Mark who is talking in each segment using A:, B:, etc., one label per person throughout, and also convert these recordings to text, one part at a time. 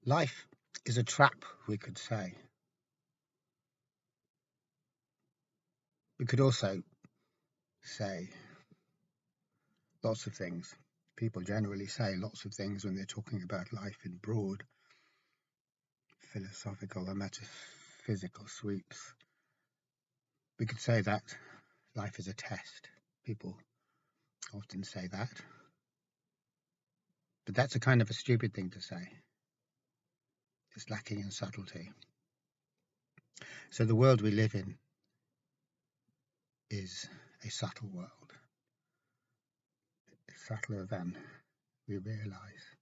A: Life is a trap, we could say. We could also say lots of things. People generally say lots of things when they're talking about life in broad philosophical or metaphysical sweeps. We could say that life is a test. People often say that. But that's a kind of a stupid thing to say. It's lacking in subtlety. So the world we live in is a subtle world. It's subtler than we realise.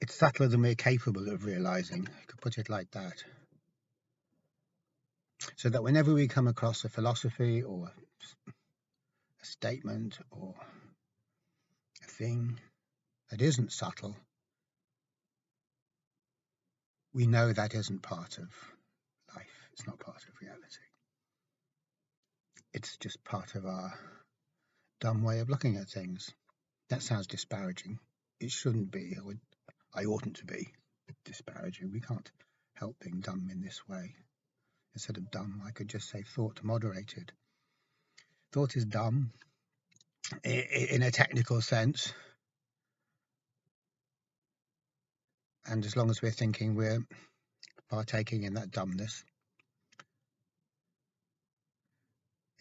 A: It's subtler than we're capable of realising. I could put it like that. So that whenever we come across a philosophy or a statement or a thing that isn't subtle, we know that isn't part of life. It's not part of reality. It's just part of our dumb way of looking at things. That sounds disparaging. It shouldn't be. I oughtn't to be disparaging. We can't help being dumb in this way. Instead of dumb, I could just say thought moderated. Thought is dumb in a technical sense. And as long as we're thinking we're partaking in that dumbness,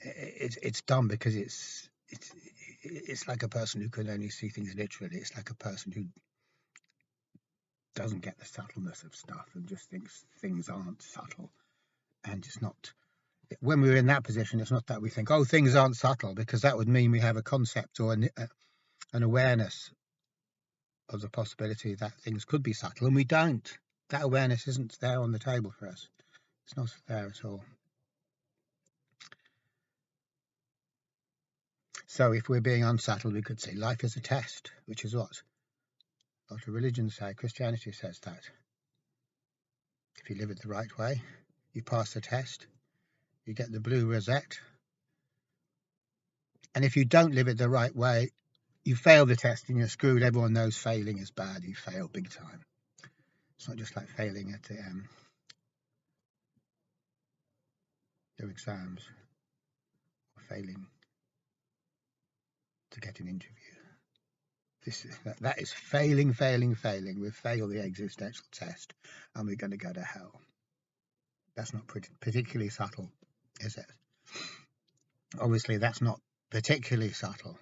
A: it's dumb because it's like a person who can only see things literally. It's like a person who doesn't get the subtleness of stuff and just thinks things aren't subtle. And it's not, when we're in that position, it's not that we think, oh, things aren't subtle, because that would mean we have a concept or an awareness of the possibility that things could be subtle, and we don't. That awareness isn't there on the table for us. It's not there at all. So if we're being unsubtle, we could say life is a test, which is what a lot of religions say. Christianity says that. If you live it the right way, you pass the test, you get the blue rosette. And if you don't live it the right way, you fail the test and you're screwed. Everyone knows failing is bad. You fail big time. It's not just like failing at their exams or failing to get an interview. That is failing. We've failed the existential test and we're going to go to hell. That's not particularly subtle, is it? Obviously, that's not particularly subtle.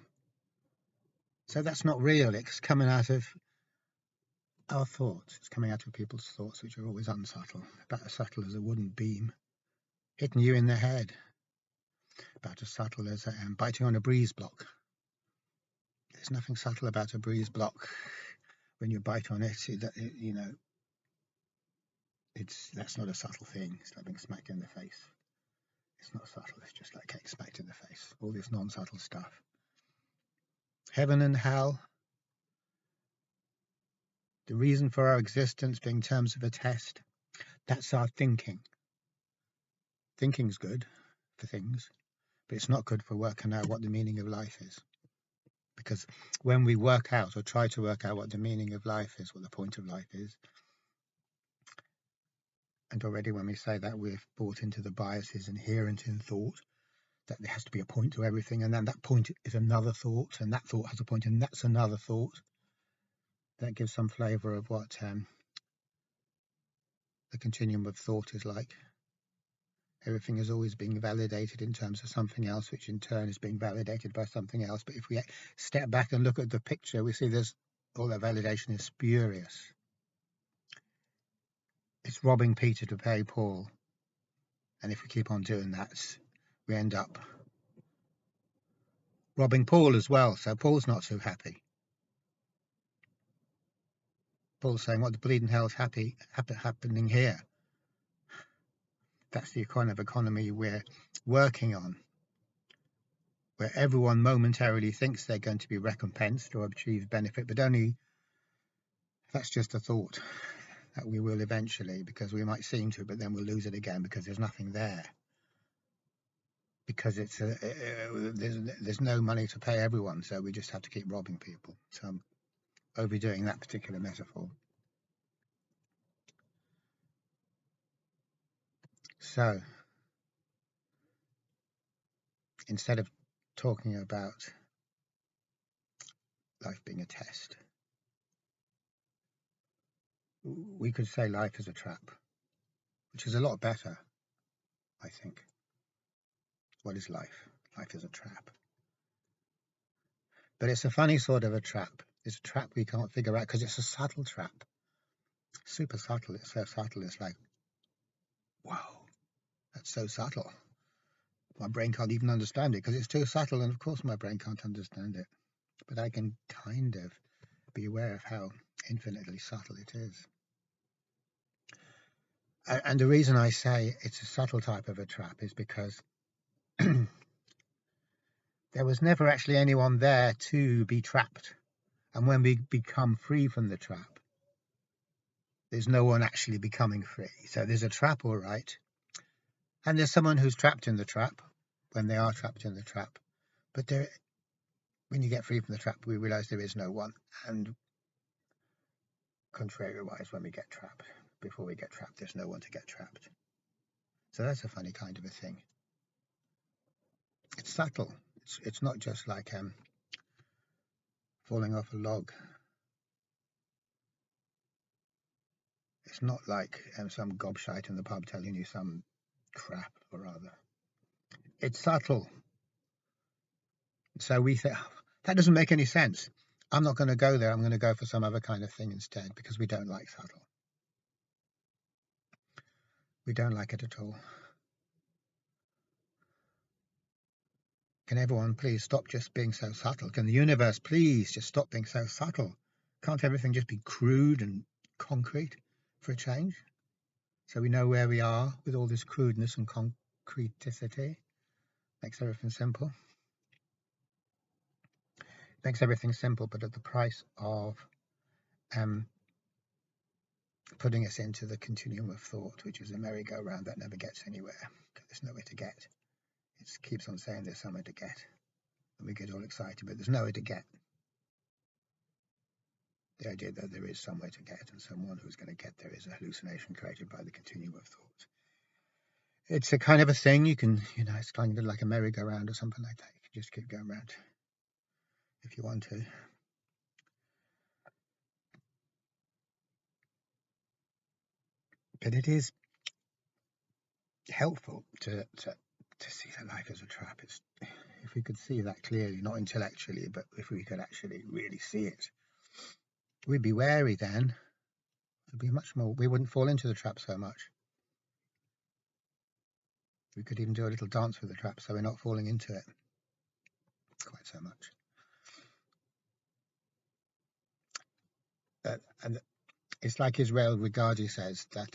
A: So that's not real. It's coming out of our thoughts. It's coming out of people's thoughts, which are always unsubtle. About as subtle as a wooden beam hitting you in the head. About as subtle as biting on a breeze block. There's nothing subtle about a breeze block. When you bite on it, that's not a subtle thing. It's like being smacked in the face. It's not subtle. It's just like getting smacked in the face. All this non-subtle stuff. Heaven and hell. The reason for our existence being terms of a test. That's our thinking. Thinking's good for things, but it's not good for working out what the meaning of life is. Because when we work out or try to work out what the meaning of life is, what the point of life is, and already when we say that, we've bought into the biases inherent in thought, that there has to be a point to everything, and then that point is another thought, and that thought has a point, and that's another thought. That gives some flavour of what the continuum of thought is like. Everything is always being validated in terms of something else, which in turn is being validated by something else. But if we step back and look at the picture, we see there's all that validation is spurious. It's robbing Peter to pay Paul. And if we keep on doing that, we end up robbing Paul as well. So Paul's not so happy. Paul's saying, what the bleeding hell is happening here? That's the kind of economy we're working on, where everyone momentarily thinks they're going to be recompensed or achieve benefit, but only that's just a thought that we will eventually, because we might seem to, but then we'll lose it again because there's nothing there. Because there's no money to pay everyone, so we just have to keep robbing people. So overdoing that particular metaphor. So, instead of talking about life being a test, we could say life is a trap, which is a lot better, I think. What is life? Life is a trap. But it's a funny sort of a trap. It's a trap we can't figure out because it's a subtle trap. Super subtle. It's so subtle. It's like, wow, that's so subtle. My brain can't even understand it because it's too subtle. And of course, my brain can't understand it. But I can kind of be aware of how infinitely subtle it is. And the reason I say it's a subtle type of a trap is because there was never actually anyone there to be trapped. And when we become free from the trap, there's no one actually becoming free. So there's a trap, all right. And there's someone who's trapped in the trap when they are trapped in the trap. But there, when you get free from the trap, we realize there is no one. And contrariwise, when we get trapped, before we get trapped, there's no one to get trapped. So that's a funny kind of a thing. It's subtle. It's not just like falling off a log. It's not like some gobshite in the pub telling you some crap, or rather. It's subtle. So we think, that doesn't make any sense. I'm not going to go there. I'm going to go for some other kind of thing instead because we don't like subtle. We don't like it at all. Can everyone please stop just being so subtle? Can the universe please just stop being so subtle? Can't everything just be crude and concrete for a change? So we know where we are with all this crudeness and concreticity. Makes everything simple. Makes everything simple, but at the price of putting us into the continuum of thought, which is a merry-go-round that never gets anywhere. There's nowhere to get. It keeps on saying there's somewhere to get. And we get all excited, but there's nowhere to get. The idea that there is somewhere to get and someone who's going to get there is a hallucination created by the continuum of thought. It's a kind of a thing you can, it's kind of like a merry-go-round or something like that. You can just keep going around if you want to. But it is helpful to see that life is a trap. If we could see that clearly, not intellectually, but if we could actually really see it, we'd be wary then. It'd be much more. We wouldn't fall into the trap so much. We could even do a little dance with the trap so we're not falling into it quite so much. And it's like Israel Regardie says that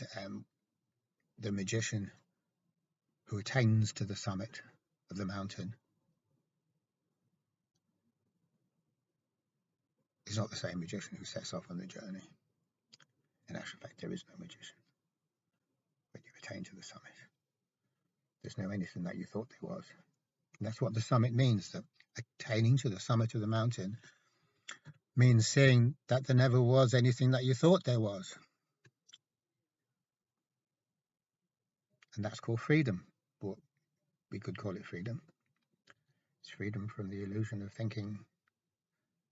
A: the magician who attains to the summit of the mountain is not the same magician who sets off on the journey. In actual fact, there is no magician when you attain to the summit. There's no anything that you thought there was. And that's what the summit means, that attaining to the summit of the mountain means seeing that there never was anything that you thought there was. And that's called freedom. Or we could call it freedom. It's freedom from the illusion of thinking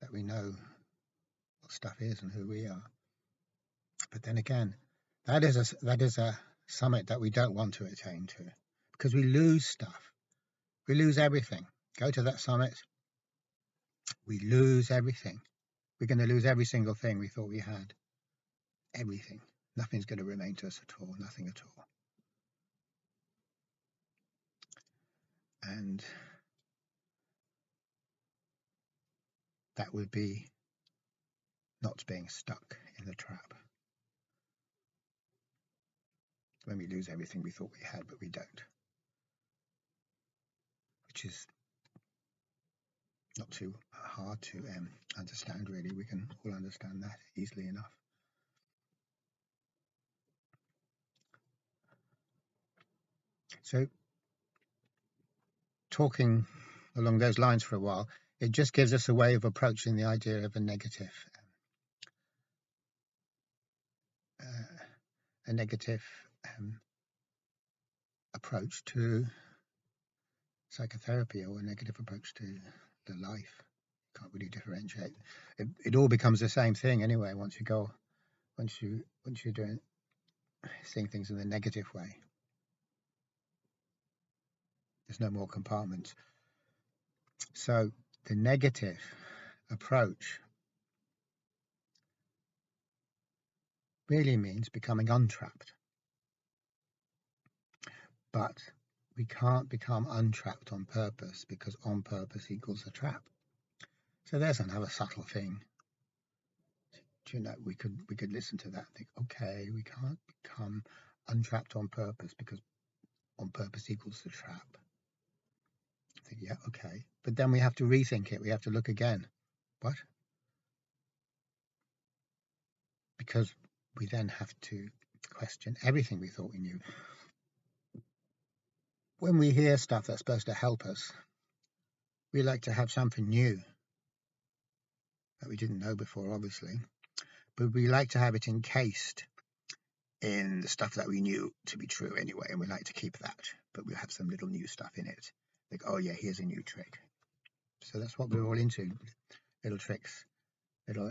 A: that we know what stuff is and who we are. But then again, that is a summit that we don't want to attain to, because we lose stuff. We lose everything. Go to that summit, we lose everything. We're going to lose every single thing we thought we had. Everything. Nothing's going to remain to us at all. Nothing at all. And that would be not being stuck in the trap. When we lose everything we thought we had, but we don't. Which is not too hard to understand, really. We can all understand that easily enough. So, talking along those lines for a while, it just gives us a way of approaching the idea of a negative a negative approach to psychotherapy or a negative approach to the life. Can't really differentiate. It all becomes the same thing anyway. Once you're doing seeing things in a negative way, there's no more compartments. So the negative approach really means becoming untrapped. But we can't become untrapped on purpose, because on purpose equals a trap. So there's another subtle thing. Do you know, we could listen to that and think, okay, we can't become untrapped on purpose because on purpose equals the trap. I think, yeah, okay. But then we have to rethink it. We have to look again. What? Because we then have to question everything we thought we knew. When we hear stuff that's supposed to help us, we like to have something new that we didn't know before, obviously. But we like to have it encased in the stuff that we knew to be true anyway, and we like to keep that. But we'll have some little new stuff in it. Like, oh yeah, here's a new trick. So that's what we're all into. Little tricks, little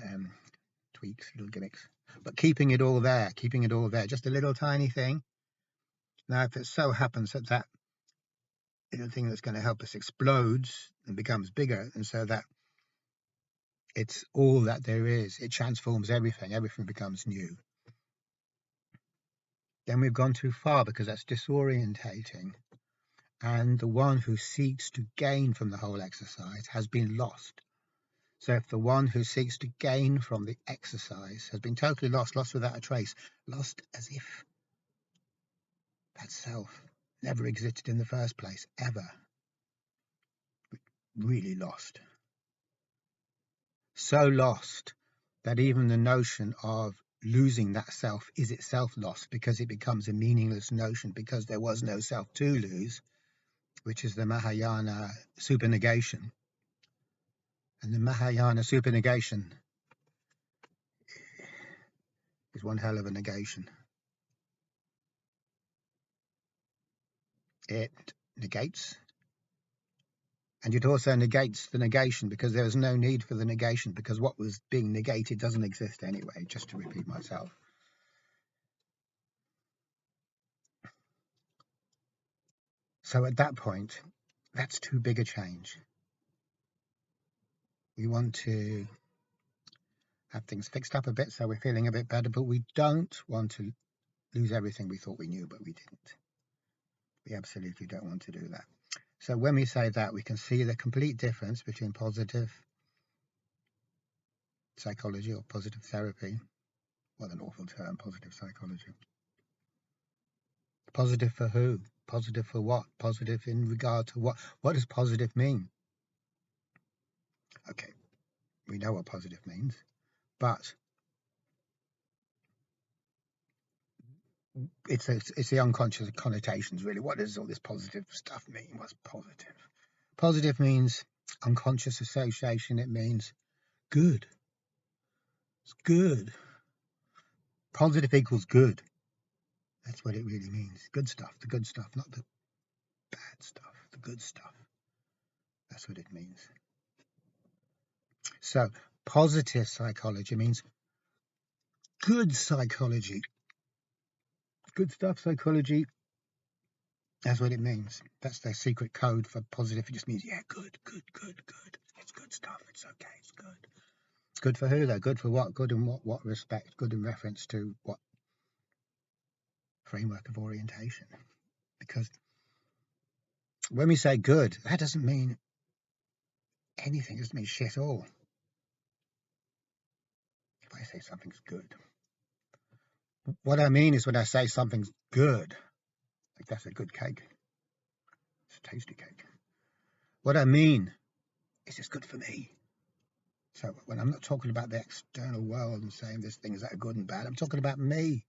A: tweaks, little gimmicks. But keeping it all there, just a little tiny thing. Now, if it so happens that that little thing that's going to help us explodes and becomes bigger, and so that it's all that there is, it transforms everything becomes new, then we've gone too far, because that's disorientating. And the one who seeks to gain from the whole exercise has been lost. So if the one who seeks to gain from the exercise has been totally lost without a trace, lost as if that self never existed in the first place, ever, really lost. So lost that even the notion of losing that self is itself lost, because it becomes a meaningless notion, because there was no self to lose, which is the Mahayana supernegation. And the Mahayana supernegation is one hell of a negation. It negates, and it also negates the negation, because there is no need for the negation, because what was being negated doesn't exist anyway, just to repeat myself. So at that point, that's too big a change. We want to have things fixed up a bit so we're feeling a bit better, but we don't want to lose everything we thought we knew, but we didn't. We absolutely don't want to do that. So when we say that, we can see the complete difference between positive psychology or positive therapy. What an awful term, positive psychology. Positive for who? Positive for what? Positive in regard to what? What does positive mean? Okay, we know what positive means, but it's the unconscious connotations, really. What does all this positive stuff mean? What's positive? Positive means unconscious association. It means good. It's good. Positive equals good. That's what it really means. Good stuff, the good stuff, not the bad stuff, the good stuff. That's what it means. So positive psychology means good psychology. Good stuff psychology. That's what it means. That's their secret code for positive. It just means, yeah, good. It's good stuff. It's okay. It's good. It's good for who, though? Good for what? Good in what respect? Good in reference to what framework of orientation? Because when we say good, that doesn't mean anything. It doesn't mean shit all. If I say something's good, what I mean is when I say something's good, like that's a good cake. It's a tasty cake. What I mean is it's good for me. So when I'm not talking about the external world and saying there's things that are good and bad, I'm talking about me.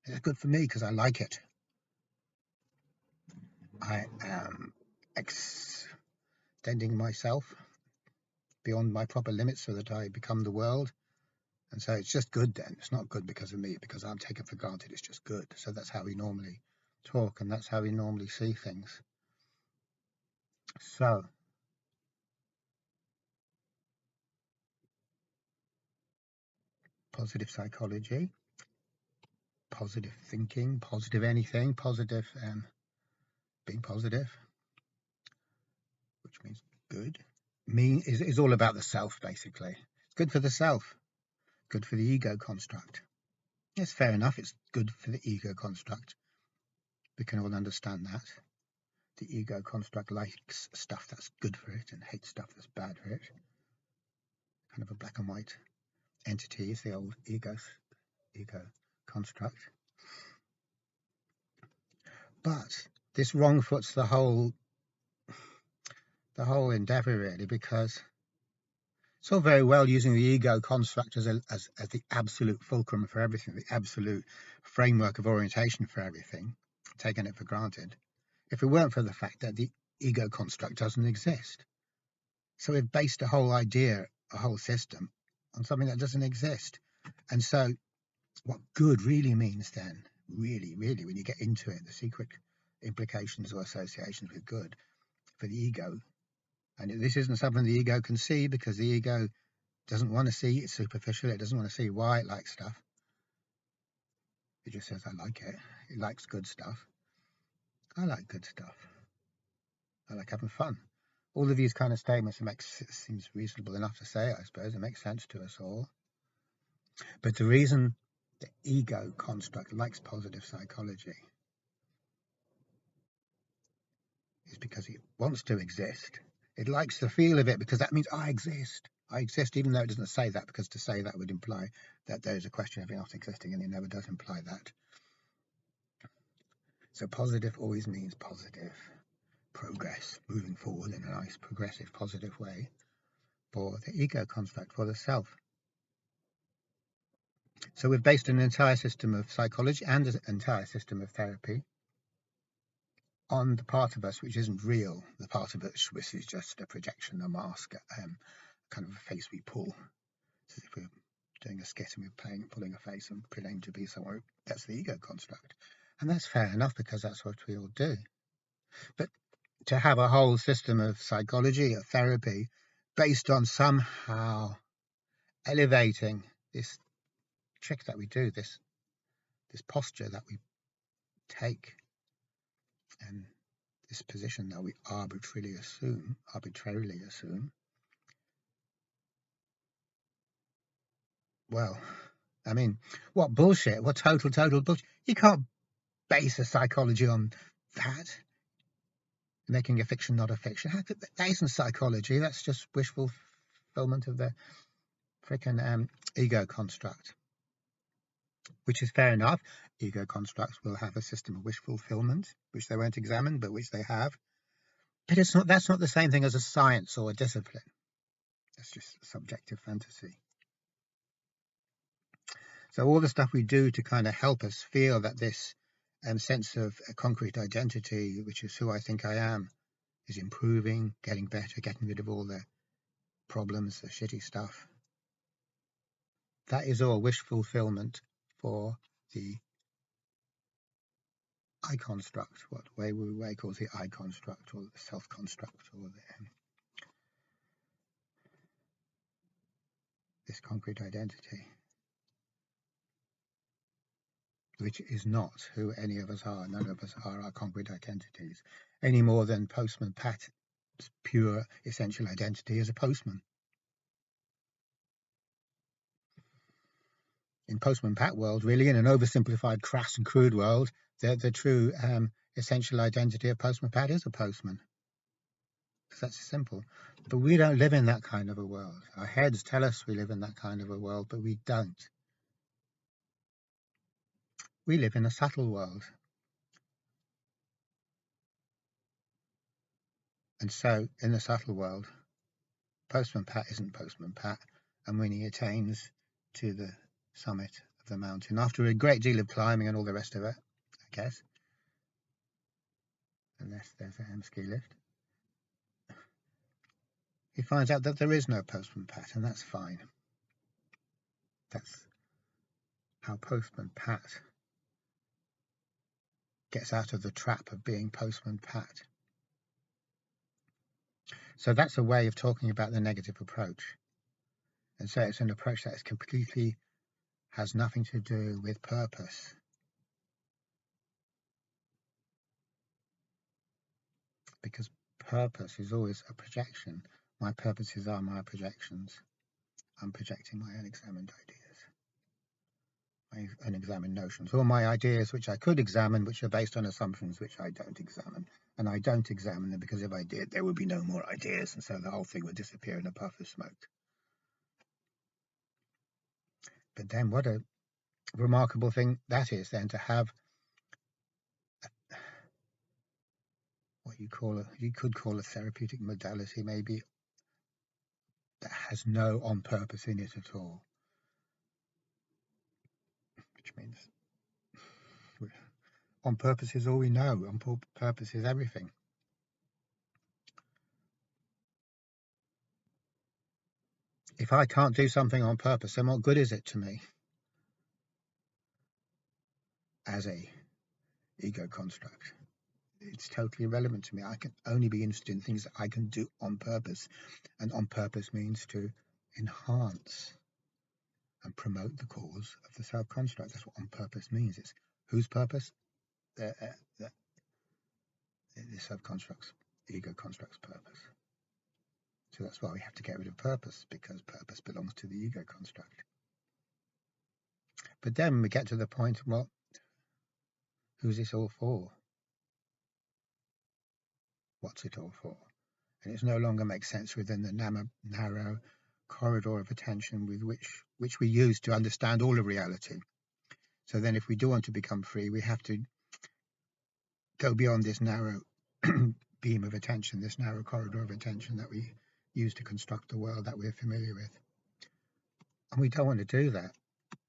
A: It's good for me because I like it. I am extending myself beyond my proper limits so that I become the world. And so it's just good then. It's not good because of me, because I'm taken for granted. It's just good. So that's how we normally talk, and that's how we normally see things. So positive psychology, positive thinking, positive anything, positive being positive, which means good. Me is all about the self, basically. It's good for the self, good for the ego construct. It's fair enough. It's good for the ego construct. We can all understand that. The ego construct likes stuff that's good for it and hates stuff that's bad for it. Kind of a black and white entity is the old ego construct. But this wrong foots the whole endeavor, really, because it's all very well using the ego construct as the absolute fulcrum for everything, the absolute framework of orientation for everything, taking it for granted, if it weren't for the fact that the ego construct doesn't exist. So we've based a whole idea, a whole system, on something that doesn't exist. And so what good really means then, really, when you get into it, the secret implications or associations with good for the ego. And this isn't something the ego can see, because the ego doesn't want to see. It's superficial. It doesn't want to see why it likes stuff. It just says, I like it. It likes good stuff. I like good stuff. I like having fun. All of these kind of statements seems reasonable enough to say, I suppose. It makes sense to us all. But the reason the ego construct likes positive psychology is because it wants to exist. It likes the feel of it because that means I exist. I exist, even though it doesn't say that, because to say that would imply that there's a question of it not existing, and it never does imply that. So positive always means positive progress, moving forward in a nice, progressive, positive way for the ego construct, for the self. So we've based an entire system of psychology and an entire system of therapy on the part of us which isn't real, the part of us which is just a projection, a mask, kind of a face we pull. As if we're doing a skit and we're pulling a face and pretending to be somewhere. That's the ego construct. And that's fair enough, because that's what we all do. But to have a whole system of psychology or therapy based on somehow elevating this trick that we do, this posture that we take, and this position that we arbitrarily assume, well, I mean, what bullshit, what total bullshit. You can't base a psychology on that, making a fiction not a fiction. That isn't psychology, that's just wish fulfillment of the freaking ego construct, which is fair enough. Ego constructs will have a system of wish fulfillment, which they won't examine, but which they have. But that's not the same thing as a science or a discipline. That's just subjective fantasy. So all the stuff we do to kind of help us feel that this sense of a concrete identity, which is who I think I am, is improving, getting better, getting rid of all the problems, the shitty stuff. That is all wish fulfillment for the I construct, what Wu calls the I construct, or the self construct, or this concrete identity, which is not who any of us are. None of us are our concrete identities, any more than Postman Pat's pure essential identity as a postman. In Postman Pat world, really, in an oversimplified, crass and crude world, the true essential identity of Postman Pat is a postman. That's simple. But we don't live in that kind of a world. Our heads tell us we live in that kind of a world, but we don't. We live in a subtle world. And so, in the subtle world, Postman Pat isn't Postman Pat. And when he attains to the summit of the mountain, after a great deal of climbing and all the rest of it, I guess, unless there's a ski lift, he finds out that there is no Postman Pat, and that's fine. That's how Postman Pat gets out of the trap of being Postman Pat. So that's a way of talking about the negative approach. And so it's an approach that is completely has nothing to do with purpose. Because purpose is always a projection. My purposes are my projections. I'm projecting my unexamined ideas, my unexamined notions, or my ideas which I could examine, which are based on assumptions which I don't examine. And I don't examine them because if I did, there would be no more ideas, and so the whole thing would disappear in a puff of smoke. But then what a remarkable thing that is then, to have what you could call a therapeutic modality, maybe, that has no on purpose in it at all, which means on purpose is all we know. On purpose is everything. If I can't do something on purpose, then what good is it to me as a ego construct? It's totally irrelevant to me. I can only be interested in things that I can do on purpose, and on purpose means to enhance and promote the cause of the self-construct. That's what on purpose means. It's whose purpose? The self-construct's, ego construct's purpose. So that's why we have to get rid of purpose, because purpose belongs to the ego construct. But then we get to the point, well, who's this all for? What's it all for? And it no longer makes sense within the narrow corridor of attention with which we use to understand all of reality. So then if we do want to become free, we have to go beyond this narrow beam of attention, this narrow corridor of attention that we use to construct the world that we're familiar with. And we don't want to do that.